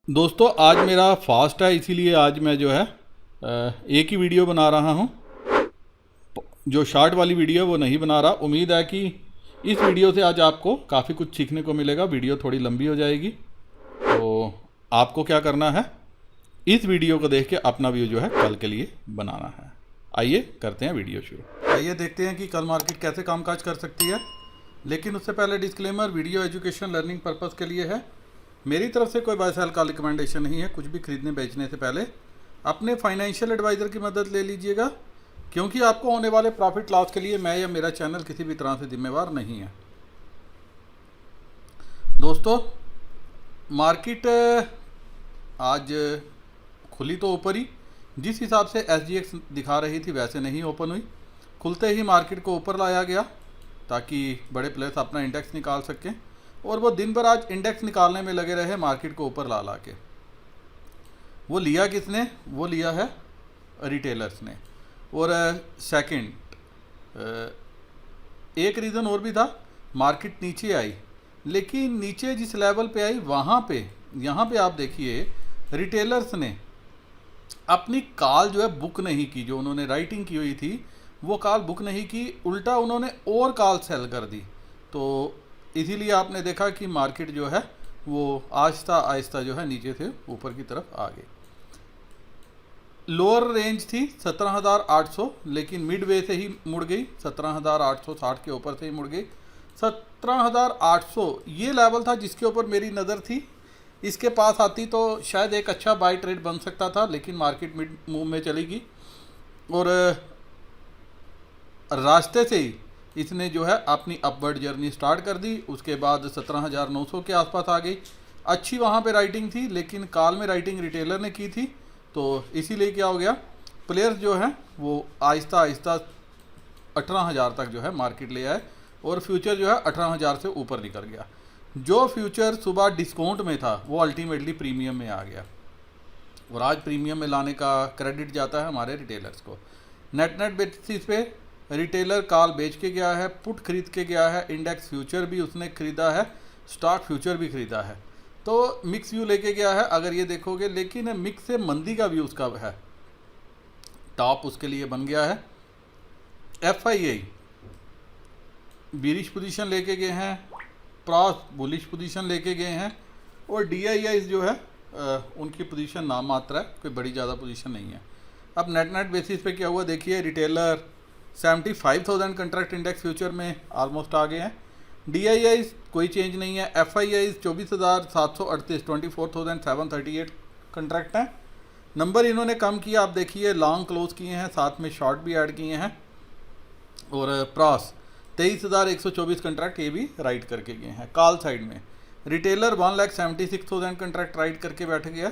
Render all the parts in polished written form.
दोस्तों आज मेरा फास्ट है, इसीलिए आज मैं जो है एक ही वीडियो बना रहा हूँ। जो शॉर्ट वाली वीडियो है वो नहीं बना रहा। उम्मीद है कि इस वीडियो से आज आपको काफ़ी कुछ सीखने को मिलेगा। वीडियो थोड़ी लंबी हो जाएगी, तो आपको क्या करना है, इस वीडियो को देख के अपना व्यू जो है कल के लिए बनाना है। आइए करते हैं वीडियो शुरू। आइए देखते हैं कि कल मार्केट कैसे कामकाज कर सकती है। लेकिन उससे पहले disclaimer, video education learning purpose के लिए है। मेरी तरफ से कोई बाय सेल का रिकमेंडेशन नहीं है। कुछ भी खरीदने बेचने से पहले अपने फाइनेंशियल एडवाइज़र की मदद ले लीजिएगा, क्योंकि आपको होने वाले प्रॉफिट लॉस के लिए मैं या मेरा चैनल किसी भी तरह से जिम्मेवार नहीं है। दोस्तों मार्केट आज खुली तो ऊपर ही, जिस हिसाब से SGX दिखा रही थी वैसे नहीं ओपन हुई। खुलते ही मार्केट को ऊपर लाया गया ताकि बड़े प्लेयर्स अपना इंडेक्स निकाल सकें, और वो दिन भर आज इंडेक्स निकालने में लगे रहे मार्केट को ऊपर ला ला के। वो लिया किसने? वो लिया है रिटेलर्स ने। और सेकंड एक रीज़न और भी था, मार्केट नीचे आई, लेकिन नीचे जिस लेवल पे आई वहाँ पे, यहाँ पे आप देखिए रिटेलर्स ने अपनी कॉल जो है बुक नहीं की। जो उन्होंने राइटिंग की हुई थी वो कॉल बुक नहीं की, उल्टा उन्होंने और कॉल सेल कर दी। तो इसीलिए आपने देखा कि मार्केट जो है वो आहिस्ता आहिस्ता जो है नीचे से ऊपर की तरफ आ गई। लोअर रेंज थी 17,800, लेकिन मिड वे से ही मुड़ गई 17,860 के ऊपर से ही मुड़ गई 17,800। ये लेवल था जिसके ऊपर मेरी नज़र थी। इसके पास आती तो शायद एक अच्छा बाय ट्रेड बन सकता था, लेकिन मार्केट मिड मूव में चली गई और रास्ते से ही इसने जो है अपनी अपवर्ड जर्नी स्टार्ट कर दी। उसके बाद 17,900 के आसपास आ गई। अच्छी वहाँ पे राइटिंग थी, लेकिन कॉल में राइटिंग रिटेलर ने की थी, तो इसीलिए क्या हो गया, प्लेयर्स जो है वो आहिस्ता आहिस्ता 18,000 तक जो है मार्केट ले आए, और फ्यूचर जो है 18,000 से ऊपर निकल गया। जो फ्यूचर सुबह डिस्काउंट में था वो अल्टीमेटली प्रीमियम में आ गया, और आज प्रीमियम में लाने का क्रेडिट जाता है हमारे रिटेलर्स को। नेट बेसिस पे रिटेलर कॉल बेच के गया है, पुट खरीद के गया है, इंडेक्स फ्यूचर भी उसने खरीदा है, स्टॉक फ्यूचर भी खरीदा है। तो मिक्स व्यू लेके गया है अगर ये देखोगे, लेकिन मिक्स से मंदी का व्यू उसका है। टॉप उसके लिए बन गया है। FII बीरिश पोजीशन लेके गए हैं, प्रॉस बुलिश पोजीशन लेके गए हैं, और DII जो है उनकी पोजीशन नाम मात्र है, कोई बड़ी ज़्यादा पोजीशन नहीं है। अब नेट बेसिस पे क्या हुआ देखिए, रिटेलर 75,000 कंट्रैक्ट इंडेक्स फ्यूचर में ऑलमोस्ट आ गए हैं। DII कोई चेंज नहीं है। FII 24,738 24,738 कंट्रैक्ट हैं। नंबर इन्होंने कम किया, आप देखिए लॉन्ग क्लोज किए हैं, साथ में शॉर्ट भी ऐड किए हैं। और प्रॉस 23,124 कंट्रैक्ट ये भी राइट करके गए हैं। कॉल साइड में रिटेलर 1,76,000 कंट्रैक्ट राइट करके बैठ गया।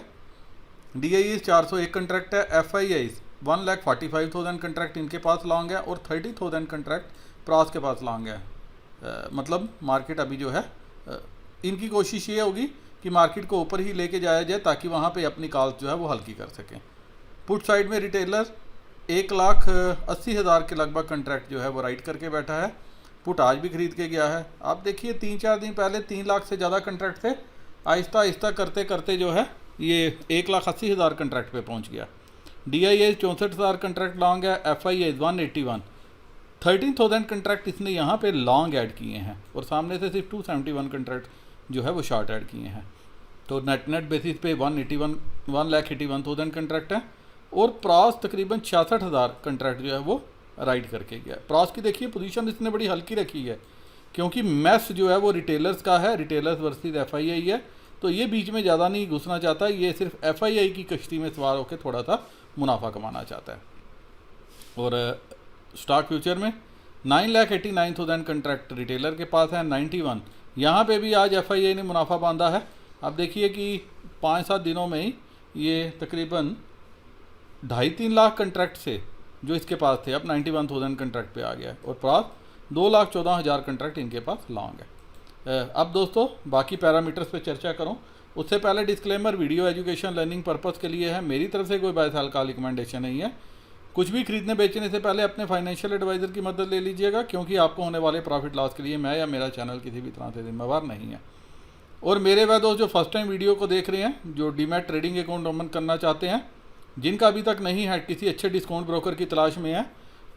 DII 401 कंट्रैक्ट है। FII 1,45,000 कंट्रैक्ट इनके पास लॉन्ग है, और 30,000 कंट्रैक्ट प्रॉस के पास लॉन्ग है। मतलब मार्केट अभी जो है इनकी कोशिश ये होगी कि मार्केट को ऊपर ही लेके जाया जाए, ताकि वहाँ पे अपनी कॉल जो है वो हल्की कर सकें। पुट साइड में रिटेलर 1,80,000 के लगभग कंट्रैक्ट जो है वो राइट करके बैठा है। पुट आज भी खरीद के गया है। आप देखिए 3-4 दिन पहले 3 लाख से ज़्यादा कंट्रैक्ट थे, आहिस्ता आहिस्ता करते करते जो है ये 1,80,000 कंट्रैक्ट पे पहुंच गया। DII 64,000 कंट्रैक्ट लॉन्ग है। FII 181 13,000 कंट्रैक्ट इसने यहाँ पे लॉन्ग ऐड किए हैं, और सामने से सिर्फ 271 कंट्रैक्ट जो है वो शॉर्ट ऐड किए हैं। तो नेट बेसिस पे 1,81,000 कंट्रैक्ट है, और प्रॉस तकरीबन 66,000 कंट्रैक्ट जो है वो राइड करके गया। प्रॉस की देखिए पोजीशन इसने बड़ी हल्की रखी है, क्योंकि मैस जो है वो रिटेलर्स का है, रिटेलर्स वर्सेस FII है, तो ये बीच में ज़्यादा नहीं घुसना चाहता। ये सिर्फ FII की कश्ती में सवार होकर थोड़ा सा मुनाफा कमाना चाहता है। और स्टॉक फ्यूचर में 9,89,000 कंट्रैक्ट रिटेलर के पास है। 91 यहाँ पे भी आज FII ने मुनाफा बांधा है। आप देखिए कि 5-7 दिनों में ही ये तकरीबन 2.5-3 लाख कंट्रैक्ट से जो इसके पास थे, अब 91,000 कंट्रैक्ट पे आ गया है, और प्रास 2,14,000 कंट्रैक्ट इनके पास लॉन्ग है। अब दोस्तों बाकी पैरामीटर्स पे चर्चा करूं उससे पहले disclaimer, video education learning purpose के लिए है। मेरी तरफ से कोई बाय सेल का रिकमेंडेशन नहीं है। कुछ भी खरीदने बेचने से पहले अपने फाइनेंशियल एडवाइज़र की मदद ले लीजिएगा, क्योंकि आपको होने वाले प्रॉफिट लॉस के लिए मैं या मेरा चैनल किसी भी तरह से जिम्मेवार नहीं है। और मेरे वह दोस्त जो फर्स्ट टाइम वीडियो को देख रहे हैं, जो डीमैट ट्रेडिंग अकाउंट ओपन करना चाहते हैं, जिनका अभी तक नहीं है, किसी अच्छे डिस्काउंट ब्रोकर की तलाश में है,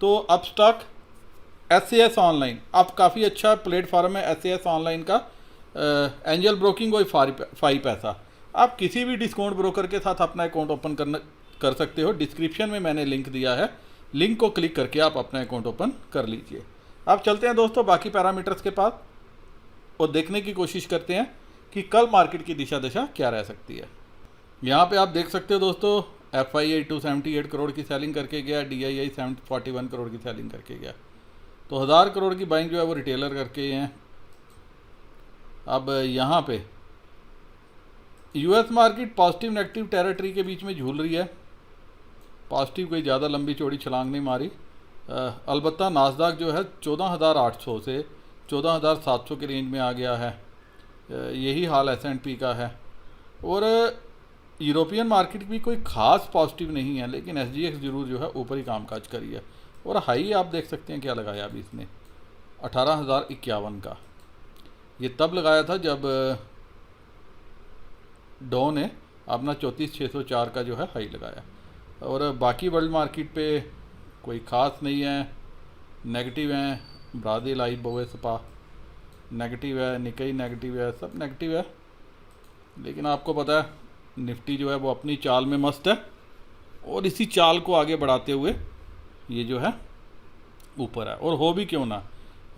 तो अपस्टॉक SAS ऑनलाइन अब काफ़ी अच्छा प्लेटफॉर्म है। SAS ऑनलाइन का एंजल ब्रोकिंग कोई 5 पैसा। आप किसी भी डिस्काउंट ब्रोकर के साथ अपना अकाउंट ओपन कर सकते हो। डिस्क्रिप्शन में मैंने लिंक दिया है, लिंक को क्लिक करके आप अपना अकाउंट ओपन कर लीजिए। अब चलते हैं दोस्तों बाकी पैरामीटर्स के पास और देखने की कोशिश करते हैं कि कल मार्केट की दिशा दशा क्या रह सकती है। यहाँ पे आप देख सकते हो दोस्तों, FII 278 करोड़ की सेलिंग करके गया, DII 741 करोड़ की सेलिंग करके गया। तो 1000 करोड़ की बाइंग जो है वो रिटेलर करके हैं। अब यहाँ पे US market positive negative territory के बीच में झूल रही है। पॉजिटिव कोई ज़्यादा लंबी चौड़ी छलांग नहीं मारी। अलबत्ता नास्डाक जो है 14,800 से 14,700 के रेंज में आ गया है। यही हाल S&P का है। और यूरोपियन मार्केट भी कोई ख़ास पॉजिटिव नहीं है, लेकिन SGX जरूर जो है ऊपर ही कामकाज करी है। और हाई आप देख सकते हैं क्या लगाया अभी इसने, 18,051 का। ये तब लगाया था जब डो ने अपना 34,604 का जो है हाई लगाया। और बाकी वर्ल्ड मार्केट पे कोई ख़ास नहीं है, नेगेटिव हैं। ब्राज़ील, IBOE, SPA नेगेटिव है, निकाई नेगेटिव है, सब नेगेटिव है। लेकिन आपको पता है निफ्टी जो है वो अपनी चाल में मस्त है और इसी चाल को आगे बढ़ाते हुए ये जो है ऊपर है। और हो भी क्यों ना,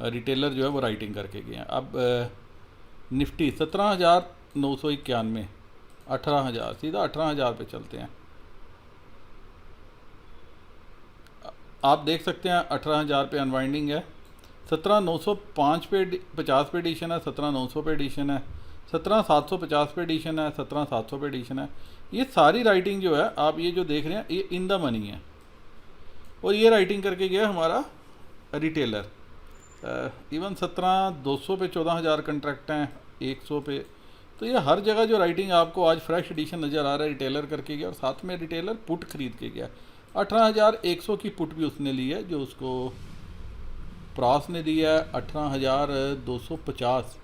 रिटेलर जो है वो राइटिंग करके गए हैं। अब निफ्टी 17,991, 18,000, सीधा 18,000 पे चलते हैं। आप देख सकते हैं 18,000 पे अनवाइंडिंग है। 17,905 पे 50 पे एडिशन है, 17,900 पे एडिशन है, 17,750 पे एडिशन है, 17,700 पे एडिशन है। ये सारी राइटिंग जो है आप ये जो देख रहे हैं ये इन द मनी है। और ये राइटिंग करके गया हमारा रिटेलर। इवन 17,200 पे 14,000 कंट्रैक्ट हैं, 100 पे। तो ये हर जगह जो राइटिंग आपको आज फ्रेश एडिशन नज़र आ रहा है, रिटेलर करके गया। और साथ में रिटेलर पुट खरीद के गया। 18,100 की पुट भी उसने ली है, जो उसको प्रॉस ने दी है। 18,250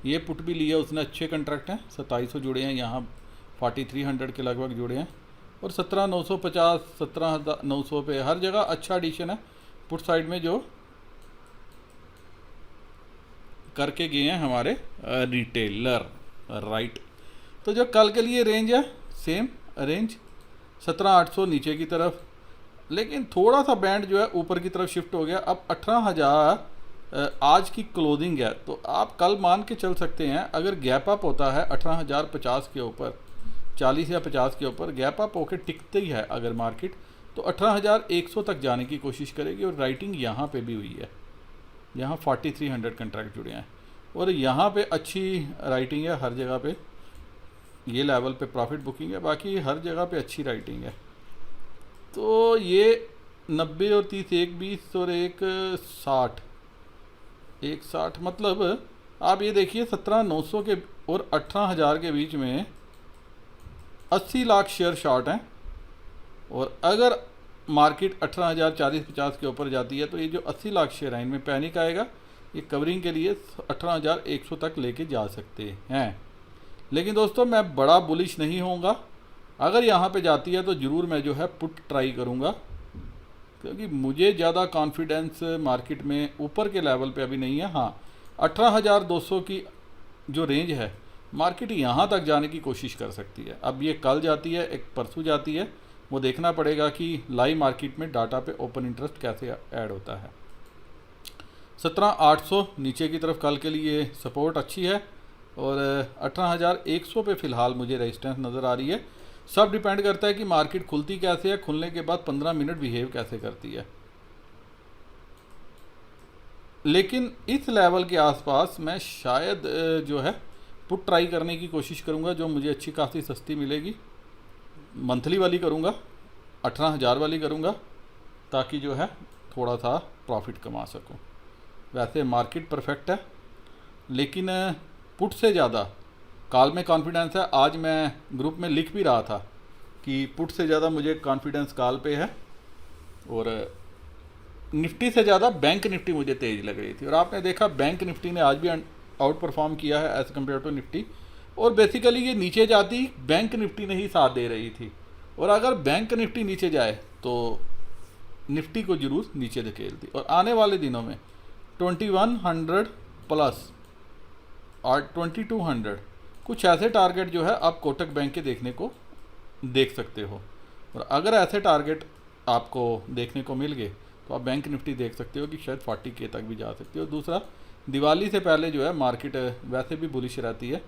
ये पुट भी लिया उसने, अच्छे कंट्रैक्ट हैं, 2700 जुड़े हैं, यहाँ 4300 के लगभग जुड़े हैं। और 17,950, 17,900 पे हर जगह अच्छा एडिशन है पुट साइड में जो करके गए हैं हमारे रिटेलर, राइट। तो जो कल के लिए रेंज है, सेम रेंज 17,800 नीचे की तरफ, लेकिन थोड़ा सा बैंड जो है ऊपर की तरफ शिफ्ट हो गया। अब 18,000 आज की क्लोजिंग है, तो आप कल मान के चल सकते हैं अगर गैप अप होता है 18,050 के ऊपर, 40 या 50 के ऊपर गैप अप होकर टिकते ही है अगर मार्केट, तो 18,100 तक जाने की कोशिश करेगी। और राइटिंग यहाँ पे भी हुई है, यहाँ 4300 कंट्रैक्ट जुड़े हैं और यहाँ पे अच्छी राइटिंग है हर जगह पे। ये लेवल पे प्रॉफिट बुकिंग है, बाकी हर जगह पे अच्छी राइटिंग है। तो ये 90 और 30, एक 20 और एक 60 मतलब आप ये देखिए 17,900 के और 18,000 के बीच में 80 लाख शेयर शॉर्ट हैं। और अगर मार्केट 18,000 40-50 के ऊपर जाती है तो ये जो 80 लाख शेयर हैं इनमें पैनिक आएगा। ये कवरिंग के लिए 18,100 तक लेके जा सकते हैं। लेकिन दोस्तों मैं बड़ा बुलिश नहीं होऊंगा, अगर यहाँ पे जाती है तो ज़रूर मैं जो है पुट ट्राई करूँगा, क्योंकि मुझे ज़्यादा कॉन्फिडेंस मार्केट में ऊपर के लेवल पे अभी नहीं है। हाँ, 18,200 की जो रेंज है मार्केट यहाँ तक जाने की कोशिश कर सकती है। अब ये कल जाती है, एक परसों जाती है, वो देखना पड़ेगा कि लाइव मार्केट में डाटा पे ओपन इंटरेस्ट कैसे ऐड होता है। 17,800 नीचे की तरफ कल के लिए सपोर्ट अच्छी है और 18,100 पे फ़िलहाल मुझे रेजिस्टेंस नज़र आ रही है। सब डिपेंड करता है कि मार्केट खुलती कैसे है, खुलने के बाद 15 मिनट बिहेव कैसे करती है। लेकिन इस लेवल के आसपास मैं शायद जो है पुट ट्राई करने की कोशिश करूंगा, जो मुझे अच्छी खासी सस्ती मिलेगी। मंथली वाली करूंगा, 18,000 वाली करूंगा, ताकि जो है थोड़ा सा प्रॉफिट कमा सकूं। वैसे मार्केट परफेक्ट है, लेकिन पुट से ज़्यादा कॉल में कॉन्फिडेंस है। आज मैं ग्रुप में लिख भी रहा था कि पुट से ज़्यादा मुझे कॉन्फिडेंस कॉल पे है और निफ्टी से ज़्यादा बैंक निफ्टी मुझे तेज़ लग रही थी। और आपने देखा बैंक निफ्टी ने आज भी आउट परफॉर्म किया है एज़ कम्पेयर टू निफ्टी। और बेसिकली ये नीचे जाती बैंक निफ्टी नहीं साथ दे रही थी, और अगर बैंक निफ्टी नीचे जाए तो निफ्टी को जरूर नीचे धकेलती। और आने वाले दिनों में 2100 प्लस और 2200 कुछ ऐसे टारगेट जो है आप कोटक बैंक के देखने को देख सकते हो। और अगर ऐसे टारगेट आपको देखने को मिल गए तो आप बैंक निफ्टी देख सकते हो कि शायद 40K तक भी जा सकती हो। दूसरा, दिवाली से पहले जो है मार्केट वैसे भी बुलिश रहती है,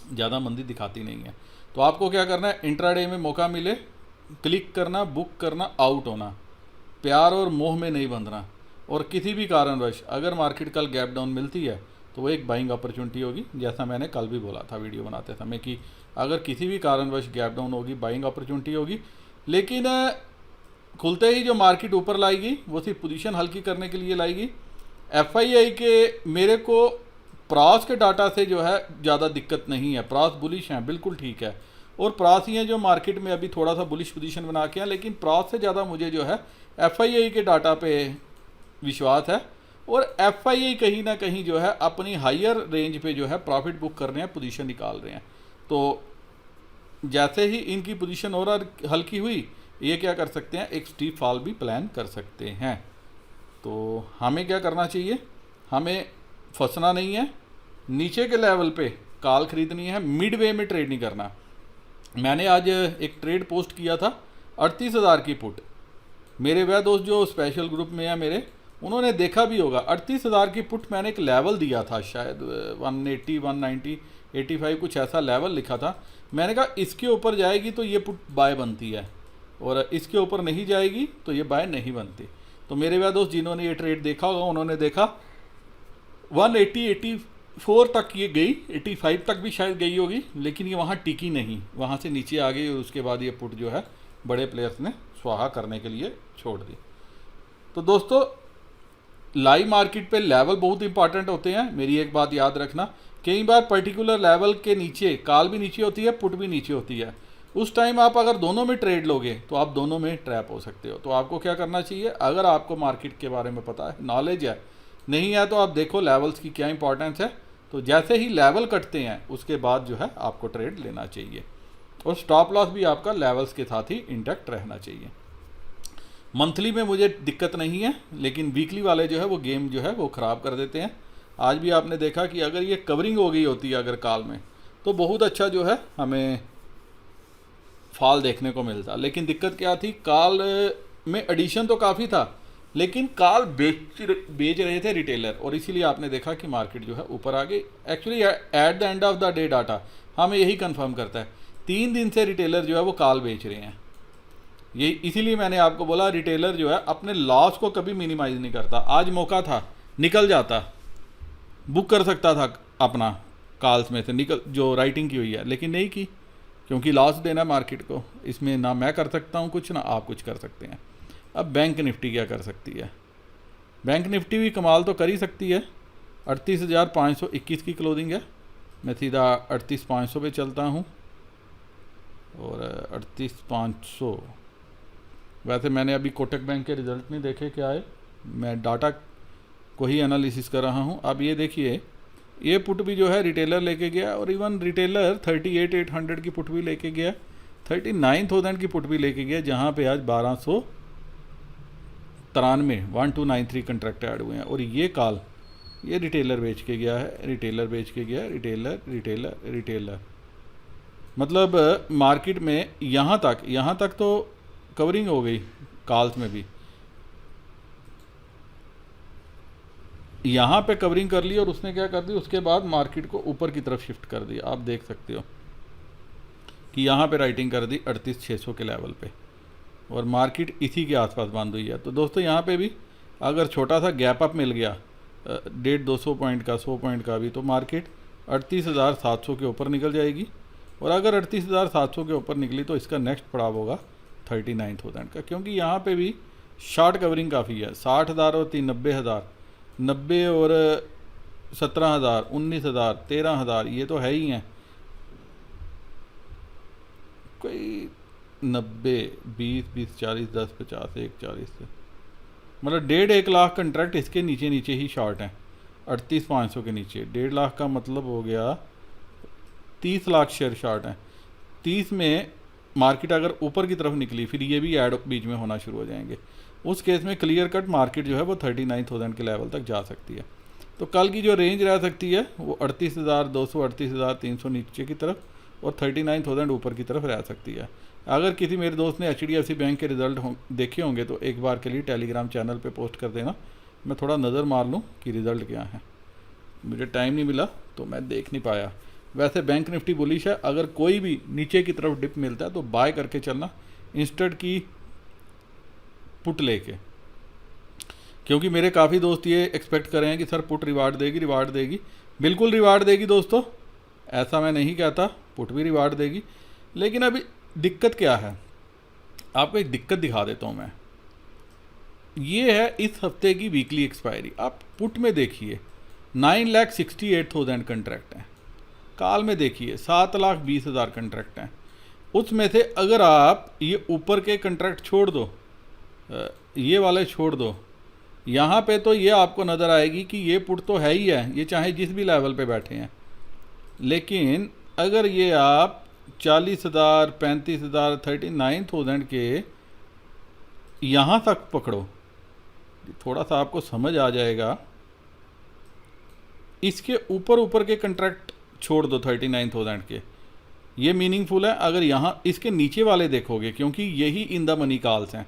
ज़्यादा मंदी दिखाती नहीं है। तो आपको क्या करना है, इंट्राडे में मौका मिले क्लिक करना, बुक करना, आउट होना, प्यार और मोह में नहीं बंधना। और किसी भी कारणवश अगर मार्केट कल गैप डाउन मिलती है तो वो एक बाइंग अपॉर्चुनिटी होगी, जैसा मैंने कल भी बोला था वीडियो बनाते समय कि अगर किसी भी कारणवश गैप डाउन होगी बाइंग अपॉर्चुनिटी होगी। लेकिन खुलते ही जो मार्केट ऊपर लाएगी वो सिर्फ पोजीशन हल्की करने के लिए लाएगी। FII के मेरे को प्रास के डाटा से जो है ज़्यादा दिक्कत नहीं है, प्रास बुलिश हैं, बिल्कुल ठीक है। और प्रास ही हैं जो मार्केट में अभी थोड़ा सा बुलिश पोजीशन बना के हैं, लेकिन प्रास से ज़्यादा मुझे जो है FII के डाटा पे विश्वास है। और FII कहीं ना कहीं जो है अपनी हायर रेंज पे जो है प्रॉफिट बुक कर रहे हैं, पोजीशन निकाल रहे हैं। तो जैसे ही इनकी पोजीशन और हल्की हुई, ये क्या कर सकते हैं, एक स्टीप फॉल भी प्लान कर सकते हैं। तो हमें क्या करना चाहिए, हमें फंसना नहीं है, नीचे के लेवल पे कॉल खरीदनी है, मिड वे में ट्रेड नहीं करना। मैंने आज एक ट्रेड पोस्ट किया था 38,000 की पुट। मेरे वह दोस्त जो स्पेशल ग्रुप में है मेरे, उन्होंने देखा भी होगा 38,000 की पुट मैंने एक लेवल दिया था, शायद 180 190 85 कुछ ऐसा लेवल लिखा था। मैंने कहा इसके ऊपर जाएगी तो ये पुट बाय बनती है, और इसके ऊपर नहीं जाएगी तो ये बाय नहीं बनती। तो मेरे वह दोस्त जिन्होंने ये ट्रेड देखा होगा उन्होंने देखा 180 84 तक ये गई, 85 तक भी शायद गई होगी, लेकिन ये वहाँ टिकी नहीं, वहाँ से नीचे आ गई और उसके बाद ये पुट जो है बड़े प्लेयर्स ने स्वाहा करने के लिए छोड़ दी। तो दोस्तों लाइव मार्केट पे लेवल बहुत इंपॉर्टेंट होते हैं। मेरी एक बात याद रखना, कई बार पर्टिकुलर लेवल के नीचे कॉल भी नीचे होती है, पुट भी नीचे होती है। उस टाइम आप अगर दोनों में ट्रेड लोगे तो आप दोनों में ट्रैप हो सकते हो। तो आपको क्या करना चाहिए, अगर आपको मार्केट के बारे में पता है, नॉलेज है, नहीं है तो आप देखो लेवल्स की क्या इंपॉर्टेंस है। तो जैसे ही लेवल कटते हैं उसके बाद जो है आपको ट्रेड लेना चाहिए, और स्टॉप लॉस भी आपका लेवल्स के साथ ही इंटैक्ट रहना चाहिए। मंथली में मुझे दिक्कत नहीं है, लेकिन वीकली वाले जो है वो गेम जो है वो ख़राब कर देते हैं। आज भी आपने देखा कि अगर ये कवरिंग हो गई होती है अगर कॉल में, तो बहुत अच्छा जो है हमें फॉल देखने को मिलता। लेकिन दिक्कत क्या थी, कॉल में एडिशन तो काफ़ी था, लेकिन कॉल बेच रहे थे रिटेलर, और इसीलिए आपने देखा कि मार्केट जो है ऊपर आ गई। Actually at the end of the day data हमें यही कंफर्म करता है, 3 दिन से रिटेलर जो है वो कॉल बेच रहे हैं। ये इसीलिए मैंने आपको बोला रिटेलर जो है अपने लॉस को कभी मिनिमाइज नहीं करता। आज मौका था, निकल जाता, बुक कर सकता था अपना कॉल्स में से निकल जो राइटिंग की हुई है, लेकिन नहीं की, क्योंकि लॉस देना मार्केट को, इसमें ना मैं कर सकता हूँ कुछ, ना आप कुछ कर सकते हैं। अब बैंक निफ्टी क्या कर सकती है, बैंक निफ्टी भी कमाल तो कर ही सकती है। 38,521 की क्लोजिंग है, मैं सीधा 38,500 पे चलता हूँ, और 38,500। वैसे मैंने अभी कोटक बैंक के रिज़ल्ट नहीं देखे क्या है, मैं डाटा को ही एनालिसिस कर रहा हूँ। अब ये देखिए, ये पुट भी जो है रिटेलर लेके गया, और इवन रिटेलर 38,800 की पुट भी लेके गया, 39,000 की पुट भी लेके गया, जहाँ पे आज 1293 कंट्रैक्ट ऐड हुए हैं। और ये कॉल ये रिटेलर बेच के गया है, रिटेलर बेच के गया, रिटेलर रिटेलर रिटेलर, मतलब मार्केट में यहाँ तक तो कवरिंग हो गई कॉल्स में भी, यहाँ पे कवरिंग कर ली, और उसने क्या कर दी, उसके बाद मार्केट को ऊपर की तरफ शिफ्ट कर दिया। आप देख सकते हो कि यहाँ पे राइटिंग कर दी 38,600 के लेवल पे, और मार्केट इसी के आसपास बंद हुई है। तो दोस्तों यहाँ पे भी अगर छोटा सा गैप अप मिल गया 150-200 पॉइंट का, 100 पॉइंट का भी, तो मार्केट 38,700 के ऊपर निकल जाएगी। और अगर 38,700 के ऊपर निकली तो इसका नेक्स्ट पड़ाव होगा 39,000 का, क्योंकि यहाँ पे भी शॉर्ट कवरिंग काफ़ी है। 60,000 और 90,000, 90 और 17,000, 19,000, 13,000, ये तो है ही हैं। कोई 90, 20, 20, 40, 10, 50, 1, 40 से मतलब 1.5 लाख कंट्रैक्ट इसके नीचे ही शॉर्ट हैं। 38,500 के नीचे 1.5 लाख का मतलब हो गया 30 लाख शेयर शॉर्ट हैं। 30 में मार्केट अगर ऊपर की तरफ निकली फिर ये भी ऐड बीच में होना शुरू हो जाएंगे। उस केस में क्लियर कट मार्केट जो है वो 39,000 के लेवल तक जा सकती है। तो कल की जो रेंज रह सकती है वो 38,200 38,300 नीचे की तरफ और 39,000 ऊपर की तरफ रह सकती है। अगर किसी मेरे दोस्त ने HDFC बैंक के रिज़ल्ट देखे होंगे तो एक बार के लिए टेलीग्राम चैनल पे पोस्ट कर देना, मैं थोड़ा नज़र मार लूँ कि रिज़ल्ट क्या है। मुझे टाइम नहीं मिला तो मैं देख नहीं पाया। वैसे बैंक निफ्टी बुलिश है, अगर कोई भी नीचे की तरफ डिप मिलता है तो बाय करके चलना इंस्टेड की पुट लेके, क्योंकि मेरे काफ़ी दोस्त ये एक्सपेक्ट कर रहे हैं कि सर पुट रिवार्ड देगी। बिल्कुल रिवार्ड देगी दोस्तों, ऐसा मैं नहीं कहता, पुट भी रिवार्ड देगी। लेकिन अभी दिक्कत क्या है, आपको एक दिक्कत दिखा देता हूँ मैं। ये है इस हफ्ते की वीकली एक्सपायरी। आप पुट में देखिए 9,68,000 कंट्रैक्ट हैं, काल में देखिए 7,20,000 कंट्रैक्ट हैं। उसमें से अगर आप ये ऊपर के कंट्रैक्ट छोड़ दो, ये वाले छोड़ दो, यहाँ पे तो ये आपको नज़र आएगी कि ये पुट तो है ही है, ये चाहे जिस भी लेवल पे बैठे हैं। लेकिन अगर ये आप 40,000 35,000 39,000 के यहाँ तक पकड़ो, थोड़ा सा आपको समझ आ जाएगा। इसके ऊपर के कंट्रैक्ट छोड़ दो 39,000 के, ये मीनिंगफुल है। अगर यहाँ इसके नीचे वाले देखोगे, क्योंकि यही इन द मनी कॉल्स हैं,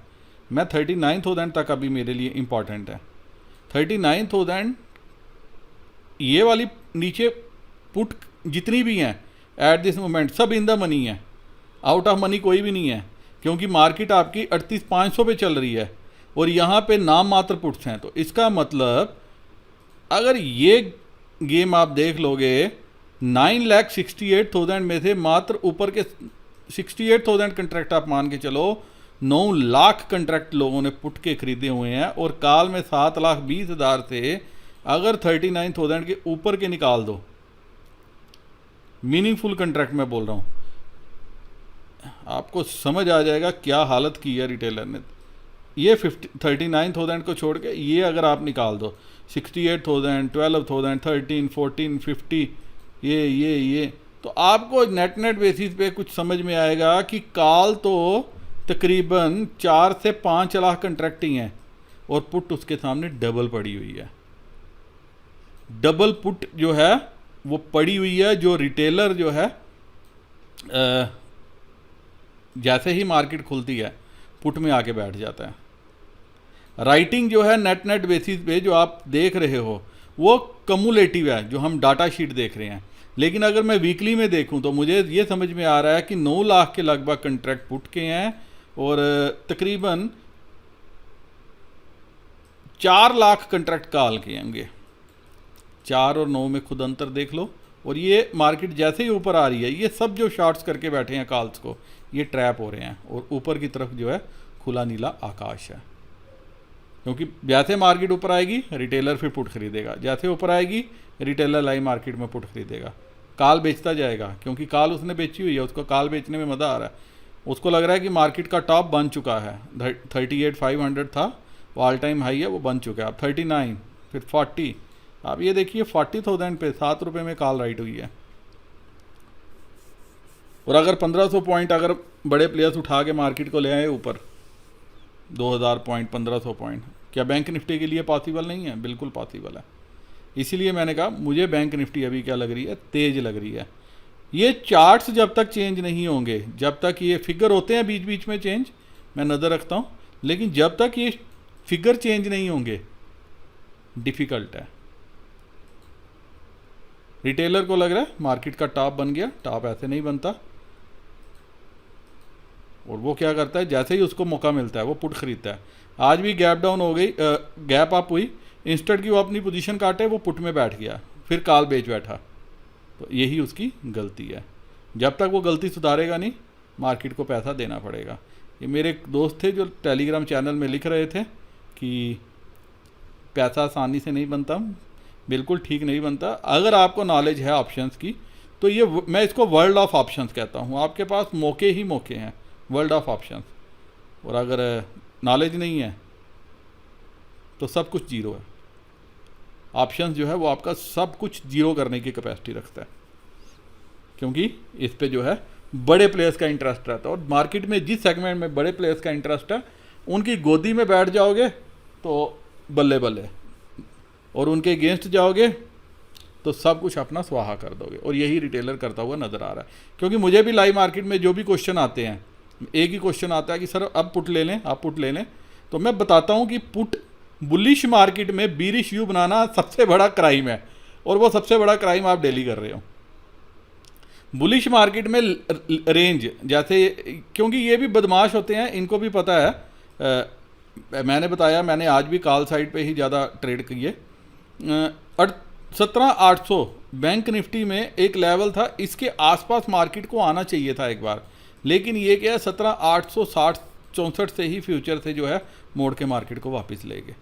मैं 39,000 तक अभी मेरे लिए इम्पॉर्टेंट है। 39,000 ये वाली नीचे पुट जितनी भी हैं एट दिस मोमेंट सब इन द मनी है, आउट ऑफ मनी कोई भी नहीं है, क्योंकि मार्केट आपकी 38,500 पे चल रही है और यहाँ पे नाम मात्र पुट्स हैं। तो इसका मतलब अगर ये गेम आप देख लोगे 9,68,000 में से मात्र ऊपर के 68,000 कंट्रैक्ट आप मान के चलो, 9 लाख कंट्रैक्ट लोगों ने पुट के खरीदे हुए हैं और काल में 7,20,000 से अगर 39,000 के ऊपर के निकाल दो, मीनिंगफुल कंट्रैक्ट मैं बोल रहा हूँ, आपको समझ आ जाएगा क्या हालत की है रिटेलर ने। ये 39,000 को छोड़ के ये अगर आप निकाल दो 68,000 12,000 13 14 50, ये तो आपको नेट बेसिस पे कुछ समझ में आएगा कि काल तो तकरीबन 4 से 5 लाख कंट्रैक्ट ही हैं और पुट उसके सामने डबल पड़ी हुई है। डबल पुट जो है वो पड़ी हुई है, जो रिटेलर जो है जैसे ही मार्केट खुलती है पुट में आके बैठ जाता है। राइटिंग जो है नेट बेसिस पे जो आप देख रहे हो वो कमुलेटिव है, जो हम डाटा शीट देख रहे हैं। लेकिन अगर मैं वीकली में देखूं तो मुझे ये समझ में आ रहा है कि 9 लाख के लगभग कंट्रैक्ट पुट के हैं और तकरीबन 4 लाख कंट्रैक्ट कॉल के होंगे। 4 और 9 में खुद अंतर देख लो। और ये मार्केट जैसे ही ऊपर आ रही है, ये सब जो शॉर्ट्स करके बैठे हैं कॉल्स को, ये ट्रैप हो रहे हैं और ऊपर की तरफ जो है खुला नीला आकाश है। क्योंकि जैसे मार्केट ऊपर आएगी रिटेलर फिर पुट खरीदेगा, जैसे ऊपर आएगी रिटेलर लाइव मार्केट में पुट खरीदेगा, कॉल बेचता जाएगा, क्योंकि कॉल उसने बेची हुई है, उसको कॉल बेचने में मज़ा आ रहा है। उसको लग रहा है कि मार्केट का टॉप बन चुका है, 38,500 था वो ऑल टाइम हाई है, वो बन चुका है। अब 39 फिर 40, आप ये देखिए 40,000 पे 7 रुपये में कॉल राइट हुई है। और अगर 1500 पॉइंट अगर बड़े प्लेयर्स उठा के मार्केट को ले आए ऊपर 2000 पॉइंट 1500 पॉइंट, क्या बैंक निफ्टी के लिए पॉसिबल नहीं है? बिल्कुल पॉसिबल है। इसीलिए मैंने कहा मुझे बैंक निफ्टी अभी क्या लग रही है, तेज़ लग रही है। ये चार्ट्स जब तक चेंज नहीं होंगे, जब तक ये फिगर होते हैं बीच बीच में चेंज, मैं नज़र रखता हूँ, लेकिन जब तक ये फिगर चेंज नहीं होंगे डिफ़िकल्ट है। रिटेलर को लग रहा है मार्केट का टॉप बन गया, टॉप ऐसे नहीं बनता। और वो क्या करता है, जैसे ही उसको मौका मिलता है वो पुट खरीदता है। आज भी गैप डाउन हो गई, गैप अप हुई, इंस्टेंट की वो अपनी पोजीशन काटे, वो पुट में बैठ गया, फिर कॉल बेच बैठा। तो यही उसकी गलती है। जब तक वो गलती सुधारेगा नहीं, मार्केट को पैसा देना पड़ेगा। ये मेरे एक दोस्त थे जो टेलीग्राम चैनल में लिख रहे थे कि पैसा आसानी से नहीं बनता, बिल्कुल ठीक नहीं बनता। अगर आपको नॉलेज है ऑप्शंस की तो ये मैं इसको वर्ल्ड ऑफ ऑप्शंस कहता हूँ। आपके पास मौके ही मौके हैं, वर्ल्ड ऑफ ऑप्शंस। और अगर नॉलेज नहीं है तो सब कुछ जीरो है। ऑप्शंस जो है वो आपका सब कुछ जीरो करने की कैपेसिटी रखता है। क्योंकि इस पे जो है बड़े प्लेयर्स का इंटरेस्ट रहता है, और मार्केट में जिस सेगमेंट में बड़े प्लेयर्स का इंटरेस्ट है उनकी गोदी में बैठ जाओगे तो बल्ले बल्ले, और उनके अगेंस्ट जाओगे तो सब कुछ अपना स्वाहा कर दोगे। और यही रिटेलर करता हुआ नज़र आ रहा है। क्योंकि मुझे भी लाइव मार्केट में जो भी क्वेश्चन आते हैं, एक ही क्वेश्चन आता है कि सर अब पुट ले लें, आप पुट ले लें, तो मैं बताता हूँ कि पुट बुलिश मार्केट में बीरिश व्यू बनाना सबसे बड़ा क्राइम है, और वो सबसे बड़ा क्राइम आप डेली कर रहे हो। बुलिश मार्केट में रेंज जैसे, क्योंकि ये भी बदमाश होते हैं, इनको भी पता है, मैंने बताया, मैंने आज भी कॉल साइड पे ही ज़्यादा ट्रेड किए। 17,800 बैंक निफ्टी में एक लेवल था, इसके आसपास मार्केट को आना चाहिए था एक बार, लेकिन ये क्या है 17,860-64 से ही फ्यूचर से जो है मोड़ के मार्केट को वापस ले गए।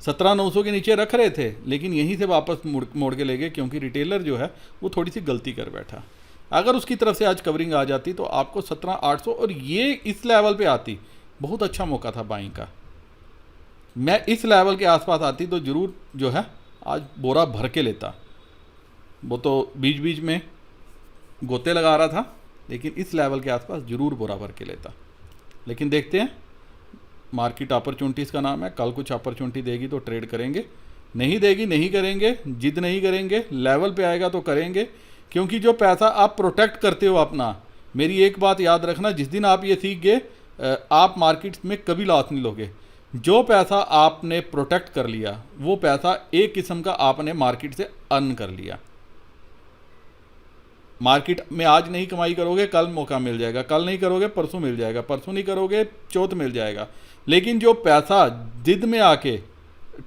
17,900 के नीचे रख रहे थे, लेकिन यहीं से वापस मोड़ के ले गए, क्योंकि रिटेलर जो है वो थोड़ी सी गलती कर बैठा। अगर उसकी तरफ से आज कवरिंग आ जाती तो आपको 17,800 और ये इस लेवल पे आती, बहुत अच्छा मौका था बाइंग का। मैं इस लेवल के आसपास आती तो ज़रूर जो है आज बोरा भर के लेता। वो तो बीच बीच में गोते लगा रहा था, लेकिन इस लेवल के आसपास ज़रूर बोरा भर के लेता। लेकिन देखते हैं, मार्केट अपॉर्चुनिटीज़ का नाम है, कल कुछ अपॉर्चुनिटी देगी तो ट्रेड करेंगे, नहीं देगी नहीं करेंगे, जिद नहीं करेंगे, लेवल पे आएगा तो करेंगे। क्योंकि जो पैसा आप प्रोटेक्ट करते हो अपना, मेरी एक बात याद रखना, जिस दिन आप ये सीख गए आप मार्केट में कभी लॉस नहीं लोगे। जो पैसा आपने प्रोटेक्ट कर लिया वो पैसा एक किस्म का आपने मार्केट से अर्न कर लिया। मार्केट में आज नहीं कमाई करोगे, कल मौका मिल जाएगा, कल नहीं करोगे परसों मिल जाएगा, परसों नहीं करोगे चौथ मिल जाएगा। लेकिन जो पैसा जिद में आके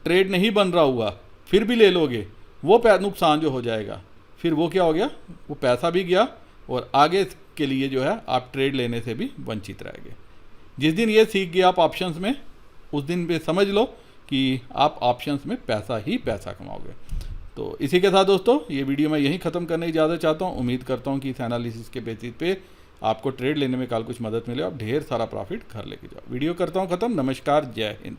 ट्रेड नहीं बन रहा हुआ फिर भी ले लोगे, वो नुकसान जो हो जाएगा, फिर वो क्या हो गया, वो पैसा भी गया और आगे के लिए जो है आप ट्रेड लेने से भी वंचित रह गए। जिस दिन ये सीख गए आप ऑप्शंस में, उस दिन पे समझ लो कि आप ऑप्शंस में पैसा ही पैसा कमाओगे। तो इसी के साथ दोस्तों ये वीडियो मैं यहीं ख़त्म करने की इजाज़त चाहता हूँ। उम्मीद करता हूँ कि इस एनालिसिस के बेसिस पे आपको ट्रेड लेने में कल कुछ मदद मिले, आप ढेर सारा प्रॉफिट घर लेके जाओ। वीडियो करता हूँ ख़त्म। नमस्कार, जय हिंद।